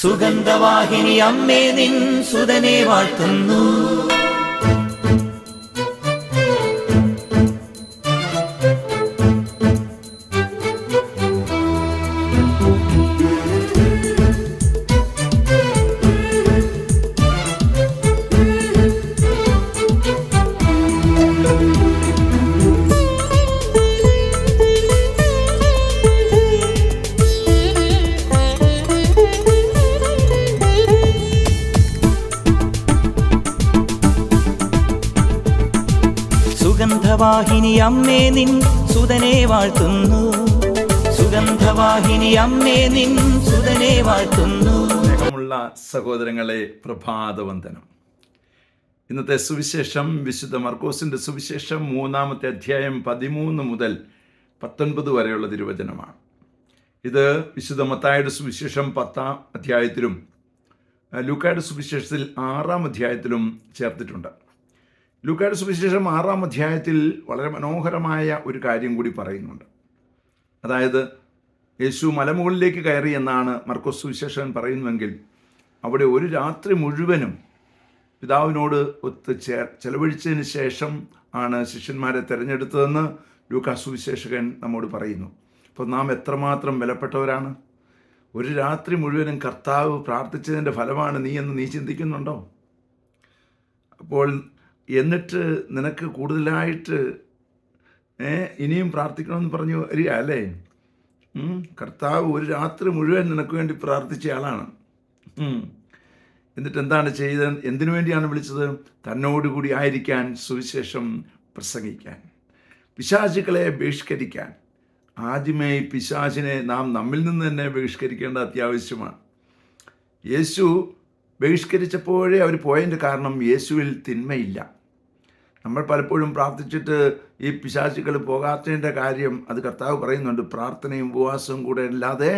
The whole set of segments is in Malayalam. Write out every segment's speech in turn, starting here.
സുഗന്ധവാഹിനി അമ്മേ നിൻ സുതനെ വാഴ്ത്തുന്നു. സുഗന്ധവാഹിനി അമ്മേ നിൻ സുതനെ വാഴ്ത്തുന്നു. സുഗന്ധവാഹിനി അമ്മേ നിൻ സുതനെ വാഴ്ത്തുന്നു. സ്നേഹമുള്ള സഹോദരങ്ങളെ, പ്രഭാതവന്ദനം. ഇന്നത്തെ സുവിശേഷം വിശുദ്ധ മർക്കോസിൻ്റെ സുവിശേഷം 3-ാമത്തെ അധ്യായം 13 മുതൽ 19 വരെയുള്ള തിരുവചനമാണ്. ഇത് വിശുദ്ധ മത്തായിയുടെ സുവിശേഷം 10-ാം അധ്യായത്തിലും ലൂക്കായുടെ സുവിശേഷത്തിൽ 6-ാം അധ്യായത്തിലും ചേർത്തിട്ടുണ്ട്. ലൂക്കായുടെ സുവിശേഷം 6-ാം അധ്യായത്തിൽ വളരെ മനോഹരമായ ഒരു കാര്യം കൂടി പറയുന്നുണ്ട്. അതായത് യേശു മലമുകളിലേക്ക് കയറി എന്നാണ് മർക്കോസ് സുവിശേഷൻ പറയുന്നുവെങ്കിൽ അവിടെ ഒരു രാത്രി മുഴുവനും പിതാവിനോട് ഒത്ത് ചെലവഴിച്ചതിന് ശേഷം ആണ് ശിഷ്യന്മാരെ തിരഞ്ഞെടുത്തതെന്ന് ലൂക്കാ സുവിശേഷകൻ നമ്മോട് പറയുന്നു. അപ്പോൾ നാം എത്രമാത്രം വിലപ്പെട്ടവരാണ്. ഒരു രാത്രി മുഴുവനും കർത്താവ് പ്രാർത്ഥിച്ചതിൻ്റെ ഫലമാണ് നീ എന്ന് നീ ചിന്തിക്കുന്നുണ്ടോ? അപ്പോൾ എന്നിട്ട് നിനക്ക് കൂടുതലായിട്ട് ഇനിയും പ്രാർത്ഥിക്കണമെന്ന് പറഞ്ഞു വരിക അല്ലേ? കർത്താവ് ഒരു രാത്രി മുഴുവൻ നിനക്ക് വേണ്ടി പ്രാർത്ഥിച്ച ആളാണ്. എന്നിട്ട് എന്താണ് ചെയ്തത്? എന്തിനു വേണ്ടിയാണ് വിളിച്ചത്? തന്നോടുകൂടി ആയിരിക്കാൻ, സുവിശേഷം പ്രസംഗിക്കാൻ, പിശാചുക്കളെ ബഹിഷ്കരിക്കാൻ. ആദ്യമേ പിശാചിനെ നാം നമ്മിൽ നിന്ന് തന്നെ ബഹിഷ്കരിക്കേണ്ട അത്യാവശ്യമാണ്. യേശു ബഹിഷ്കരിച്ചപ്പോഴേ അവർ പോയതിൻ്റെ കാരണം യേശുവിൽ തിന്മയില്ല. നമ്മൾ പലപ്പോഴും പ്രാർത്ഥിച്ചിട്ട് ഈ പിശാചുക്കൾ പോകാത്തതിൻ്റെ കാര്യം അത് കർത്താവ് പറയുന്നുണ്ട്. പ്രാർത്ഥനയും ഉപവാസവും കൂടെ അല്ലാതെ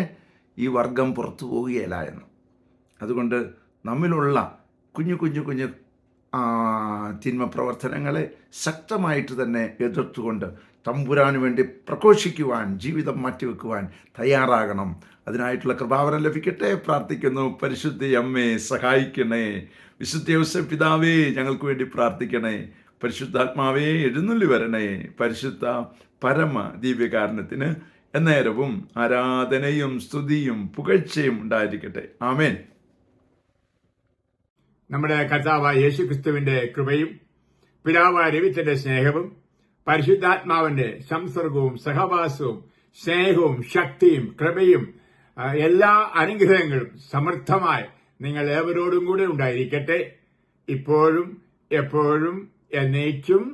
ഈ വർഗം പുറത്തു പോവുകയില്ല എന്ന്. അതുകൊണ്ട് നമ്മിലുള്ള കുഞ്ഞു തിന്മ പ്രവർത്തനങ്ങളെ ശക്തമായിട്ട് തന്നെ എതിർത്തുകൊണ്ട് തമ്പുരാന് വേണ്ടി പ്രഘോഷിക്കുവാൻ, ജീവിതം മാറ്റിവെക്കുവാൻ തയ്യാറാകണം. അതിനായിട്ടുള്ള കൃപാവരം ലഭിക്കട്ടെ പ്രാർത്ഥിക്കുന്നു. പരിശുദ്ധ അമ്മേ സഹായിക്കണേ. വിശുദ്ധ ഔസേപ്പ് പിതാവേ ഞങ്ങൾക്ക് വേണ്ടി പ്രാർത്ഥിക്കണേ. പരിശുദ്ധാത്മാവേ എഴുന്നള്ളി വരണേ. പരിശുദ്ധ പരമ ദിവ്യകാരണത്തിന് എന്നേരവും ആരാധനയും സ്തുതിയും പുകഴ്ചയും ഉണ്ടായിരിക്കട്ടെ. ആമേൻ. നമ്മുടെ കർത്താവായ യേശുക്രിസ്തുവിന്റെ കൃപയും പിതാവായ ദൈവത്തിന്റെ സ്നേഹവും പരിശുദ്ധാത്മാവിന്റെ സംസർഗവും സഹവാസവും സ്നേഹവും ശക്തിയും കൃപയും എല്ലാ അനുഗ്രഹങ്ങളും സമൃദ്ധമായി നിങ്ങൾ ഏവരോടും കൂടെ ഉണ്ടായിരിക്കട്ടെ, ഇപ്പോഴും എപ്പോഴും എന്നേക്കും.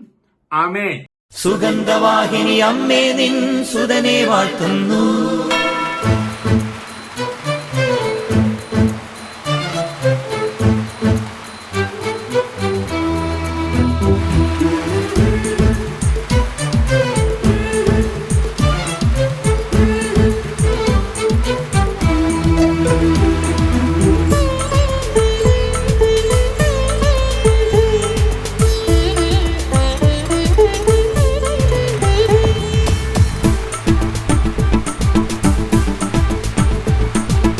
ആമേൻ. സുഗന്ധവാഹിനി അമ്മേ നിൻ സുതനെ വാഴ്ത്തുന്നു.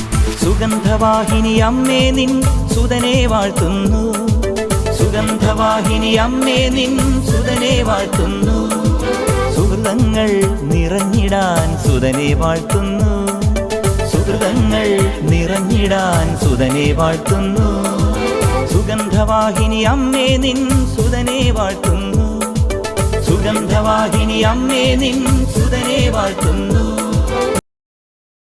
സുഗന്ധവാഹിനി അമ്മേ നിൻ സുതനെ വാഴ്ത്തുന്നു. സുഗന്ധവാഹിനി അമ്മേ നിൻ സുതനെ വാഴ്ത്തുന്നു. സുഹൃതങ്ങൾ നിറഞ്ഞിടാൻ സുതനെ വാഴ്ത്തുന്നു. സുഹൃതങ്ങൾ നിറഞ്ഞിടാൻ സുതനെ വാഴ്ത്തുന്നു. സുഗന്ധവാഹിനി അമ്മേ നിൻ സുതനെ വാഴ്ത്തുന്നു. സുഗന്ധവാഹിനി അമ്മേ നിൻ സുതനെ വാഴ്ത്തുന്നു.